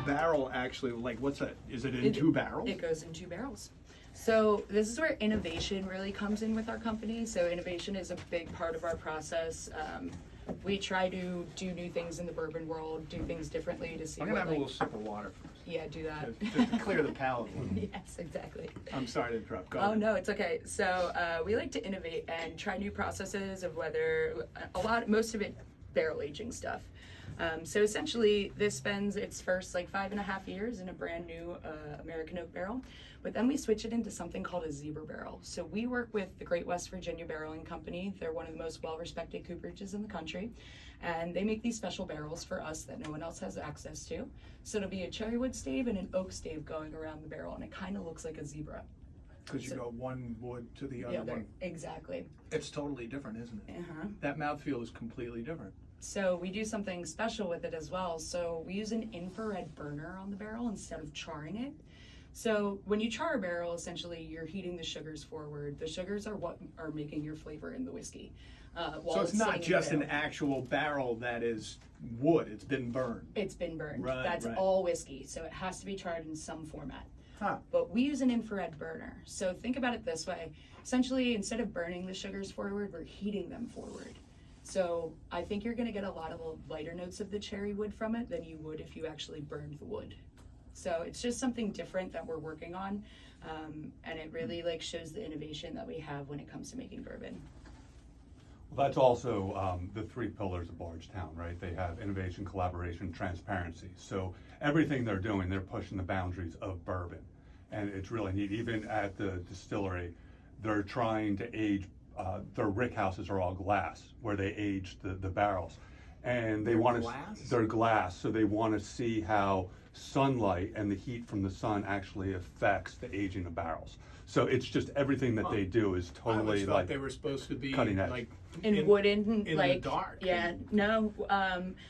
barrel actually, like, what's that? Is it in It- two barrels? It goes in 2 barrels. So this is where innovation really comes in with our company. So innovation is a big part of our process. We try to do new things in the bourbon world, do things differently to see I'm gonna what, have a like, little sip of water first, yeah, do that. just to clear the palate. Yes, exactly. I'm sorry to interrupt. Go Oh ahead. no, it's okay. So we like to innovate and try new processes of whether most of it barrel aging stuff. So essentially, this spends its first like 5.5 years in a brand new American oak barrel, but then we switch it into something called a zebra barrel. So we work with the Great West Virginia Barreling Company. They're one of the most well-respected cooperages in the country, and they make these special barrels for us that no one else has access to. So it'll be a cherry wood stave and an oak stave going around the barrel, and it kind of looks like a zebra. Because you go one wood to the other Yeah, one. exactly. It's totally different, isn't it? Uh-huh. That mouthfeel is completely different. So we do something special with it as well. So we use an infrared burner on the barrel instead of charring it. So when you char a barrel, essentially you're heating the sugars forward. The sugars are what are making your flavor in the whiskey. So it's not just an actual barrel that is wood, it's been burned. It's been burned. Right, That's right. all whiskey. So it has to be charred in some format. Huh. But we use an infrared burner. So think about it this way. Essentially, instead of burning the sugars forward, we're heating them forward. So I think you're going to get a lot of lighter notes of the cherry wood from it than you would if you actually burned the wood. So it's just something different that we're working on, and it really like shows the innovation that we have when it comes to making bourbon. Well, that's also the 3 pillars of Bardstown, right? They have innovation, collaboration, transparency. So everything they're doing, they're pushing the boundaries of bourbon. And it's really neat. Even at the distillery, they're trying to age, their rick houses are all glass, where they age the barrels. And they want to, glass? they're glass, so they want to see how sunlight and the heat from the sun actually affects the aging of barrels. So it's just everything that they do is I always totally thought like they were supposed to be cutting edge. like In wooden, in like the dark. yeah, no,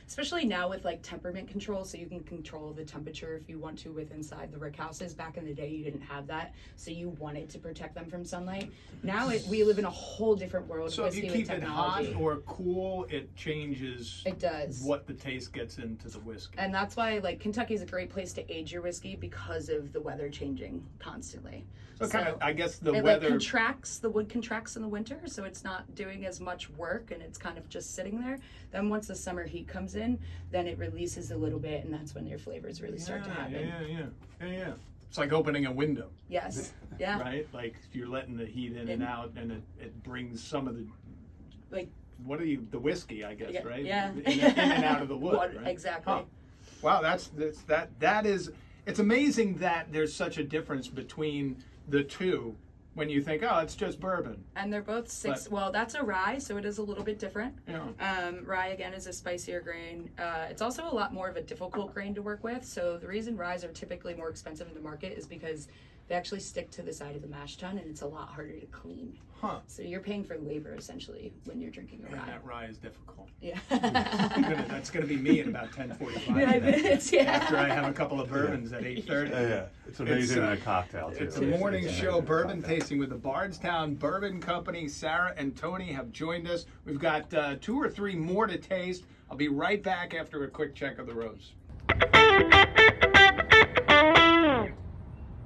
especially now with like temperament control, so you can control the temperature if you want to with inside the rick houses. Back in the day, you didn't have that, so you wanted to protect them from sunlight. Now we live in a whole different world. So if you whiskey with keep it hot technology. or cool, it changes It does. what the taste gets into the whiskey. And that's why like Kentucky is a great place to age your whiskey because of the weather changing constantly. So kind of, I guess the it weather. like contracts, the wood contracts in the winter, so it's not doing as much work and it's kind of just sitting there. Then once the summer heat comes in, then it releases a little bit, and that's when your flavors really start to happen. Yeah. It's like opening a window, Yes. Yeah. right? Like you're letting the heat in and out, and it brings some of the Like the whiskey, I guess, yeah, right? yeah. In and out of the wood, Water, right? exactly. Huh. Wow, that is. It's amazing that there's such a difference between the two when you think, oh, it's just bourbon. And they're both six. Well, that's a rye, so it is a little bit different. Yeah. Rye again is a spicier grain. It's also a lot more of a difficult grain to work with. So the reason ryes are typically more expensive in the market is because they actually stick to the side of the mash tun, and it's a lot harder to clean. Huh. So you're paying for labor essentially when you're drinking a Man, rye. that rye is difficult. Yeah. That's going to be me in about 10:45. Yeah, it's, yeah. After I have a couple of bourbons at 8:30. Yeah, it's amazing in a cocktail too. It's a morning It's show, amazing bourbon cocktail. tasting with the Bardstown Bourbon Company. Sarah and Tony have joined us. We've got 2 or 3 more to taste. I'll be right back after a quick check of the roads.